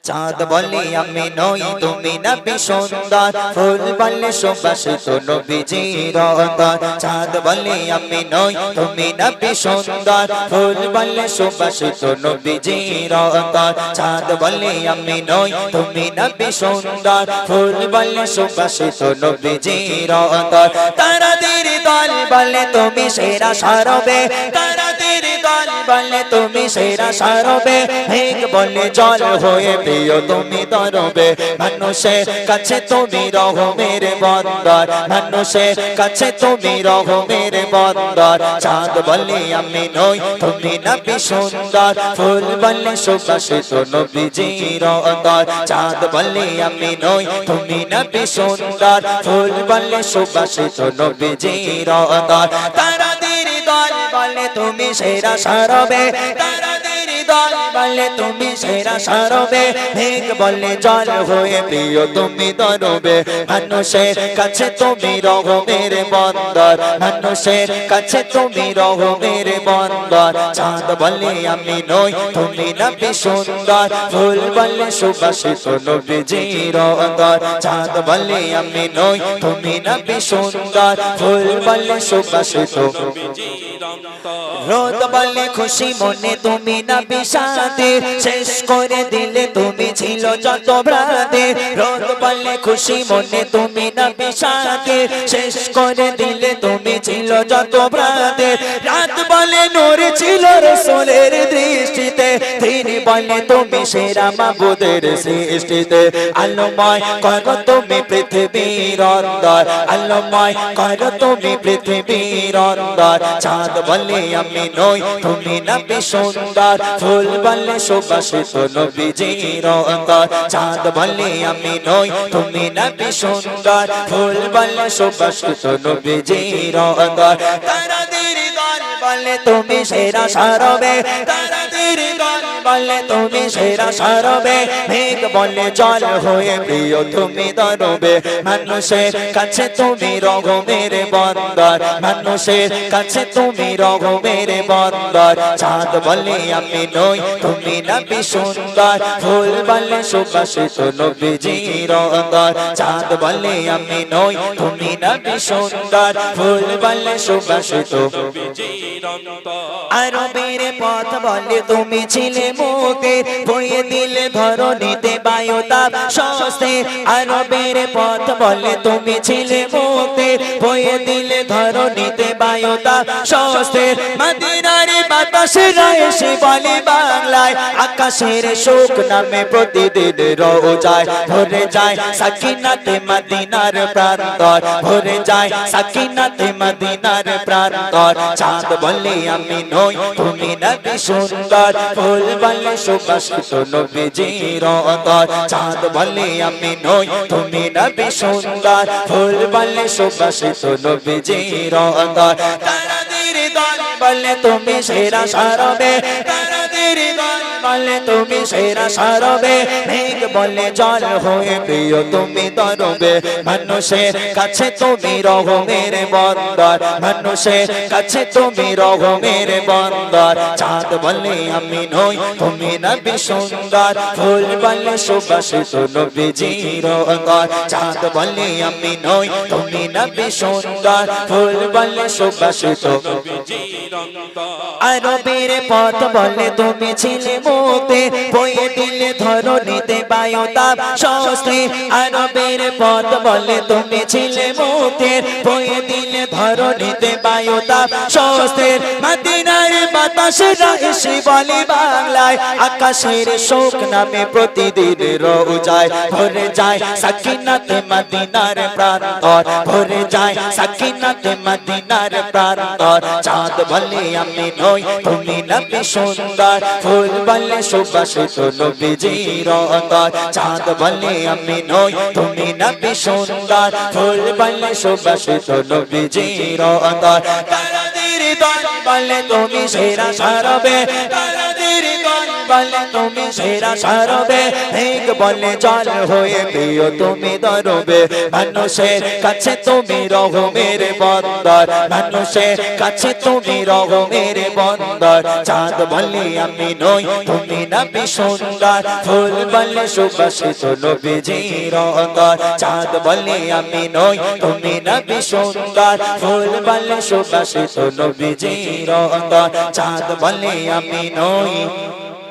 চাঁদ বলে আমি নই তুমি নবী সুন্দর, ফুল বলে সুবাসিত নবীজির অন্তর। চাঁদ বলে আমি নই তুমি নবী সুন্দর, ফুল বলে সুবাসিত নবীজির অন্তর। চাঁদ বলে আমি নই তুমি নবী সুন্দর, ফুল বলে সুবাসিত নবীজির অন্তর। তারাদের দল বলে তুমি সেরা সরবে, তারাদের দল বলে তুমি সেরা সরবে। মেঘ বলে জল হয়ে প্রিয় তুমি দরবে, মানুষের কাছে তুমি রহমের বন্দর, মানুষের কাছে তুমি রহমের বন্দর। চাঁদ বলে আমি নই তুমি নবী সুন্দর, ফুল বলে সুবাসিত নবীজির অন্তর। চাঁদ বলে আমি নই তুমি নবী সুন্দর, ফুল বলে সুবাসিত নবীজির অন্তর। তারাদের দল বলে তুমি সেরা সরবে, তারাদের দল বলে তুমি সেরা সরবে। মেঘ বলে জল হয়ে প্রিয় তুমি দরবে, মানুষের কাছে তুমি রহমের বন্দর, মানুষের কাছে তুমি রহমের বন্দর। চাঁদ বলে আমি নই তুমি নবী সুন্দর, ফুল বলে সুবাসিত নবীজির অন্তর। চাঁদ বলে আমি নই তুমি নবী সুন্দর, ফুল বলে সুবাসিত নবীজির অন্তর। রোদ বলে খুশি মনে তুমি নবী সাথে, শেষ করে দিলে তুমি ছিল যত ভ্রাতে। রোদ বলে খুশি মনে তুমি নবী সাথে, শেষ করে দিলে তুমি ছিল যত ভ্রাতে। রাত বলে নূর ছিল রাসূলের দৃষ্টিতে, দিন বলে তুমি সেরা মাবুদের সৃষ্টিতে। আলোময় করো তুমি পৃথিবীর অন্তর, আলোময় করো তুমি পৃথিবীর অন্তর। চাঁদ বলে আমি নই তুমি নবী সুন্দর, ফুল বলে সুবাসিত নবীজির অন্তর। চাঁদ বলে আমি নই তুমি নবী সুন্দর, ফুল বলে সুবাসিত নবীজির অন্তর। তারাদের দল বলে তুমি সেরা সরবে, তারাদের দল বলে তুমি সেরা সরবে। মেঘ বলে জল হয়ে প্রিয় তুমি দরবে, মানুষের কাছে তুমি রহমের বন্দর, মানুষের কাছে তুমি রহমের বন্দর। চাঁদ বলে আমি নই তুমি নবী সুন্দর, ফুল বলে সুবাসিত নবীজির অন্তর। চাঁদ বলে আমি নই তুমি নবী সুন্দর, ফুল বলে সুবাসিত নবীজির অন্তর। আরবের পথ বলে তুমি ছিলে মুক্তি, বয়ে দিলে ধরণীতে বায়ুতাপ স্বস্তি। আরবের পথ বলে তুমি ছিলে মুক্তি, বয়ে দিলে ধরণীতে বায়ুতাপ স্বস্তি। মদিনার বাতাসে এসে বলে বাংলায়, আকাশের সুখ নামে প্রতিদিন রোজায় ভরে যায় সাকিনাতে মদিনার প্রান্তর, ভরে যায় সাকিনাতে মদিনার প্রান্তর। চাঁদ বলে আমি নই তুমি নবী সুন্দর, ফুল বলে সুবাসিত নবীজির অন্তর। চাঁদ বলে আমি নই তুমি নবী সুন্দর, ফুল বলে সুবাসিত নবীজির অন্তর। তারাদের দল বলে তুমি সেরা সরবে, তারাদের দল বলে তুমি সেরা সরবে। মেঘ বলে জল হয়ে প্রিয় তুমি দরবে, মানুষের কাছে তুমি রহমের বন্দর, মানুষের কাছে তুমি রহমের বন্দর। চাঁদ বলে আমি নই তুমি নবী সুন্দর, ফুল বলে সুবাসিত নবীজির অন্তর। চাঁদ বলে আমি নই তুমি নবী সুন্দর, ফুল বলে সুবাসিত নবীজির অন্তর। আরবের পথ বলে তুমি ছিলে মুক্তি, বয়ে দিলে ধরণীতে বায়ুতাপ স্বস্তি। আরবের পথ বলে তুমি ছিলে মুক্তি, বয়ে দিলে ধরণীতে বায়ুতাপ স্বস্তি। মদিনার বাতাসে এসে বলে বাংলায়, আকাশের সুখ নামে প্রতিদিন রোজায় ভরে যায় সাকিনাতে মদিনার প্রান্তর, ভরে যায় সাকিনাতে মদিনার প্রান্তর। চাঁদ বলে আমি নই তুমি নবী সুন্দর, ফুল বলে সুবাসিত নবীজির অন্তর। চাঁদ বলে আমি নই তুমি নবী সুন্দর, ফুল বলে সুবাসিত নবীজির অন্তর। তারাদের দল বলে তুমি সেরা সরবে, তারাদের দল বলে তুমি সেরা সারবে মেঘ বলে জল হয়ে প্রিয় তুমি দরবে মানুষের কাছে তুমি রহমের বন্দর মানুষের কাছে তুমি রহমের বন্দর চাঁদ বলে আমি নই তুমি নবী সুন্দর ফুল বলে সুবাসিত নবীজির অন্তর চাঁদ বলে আমি নই তুমি নবী সুন্দর ফুল বলে সুবাসিত নবীজির অন্তর চাঁদ বলে আমি নই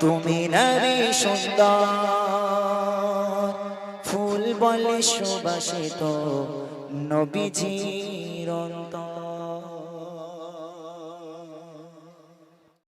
তুমি নবী সুন্দর ফুল বলে সুবাসিত নবীজির অন্তর।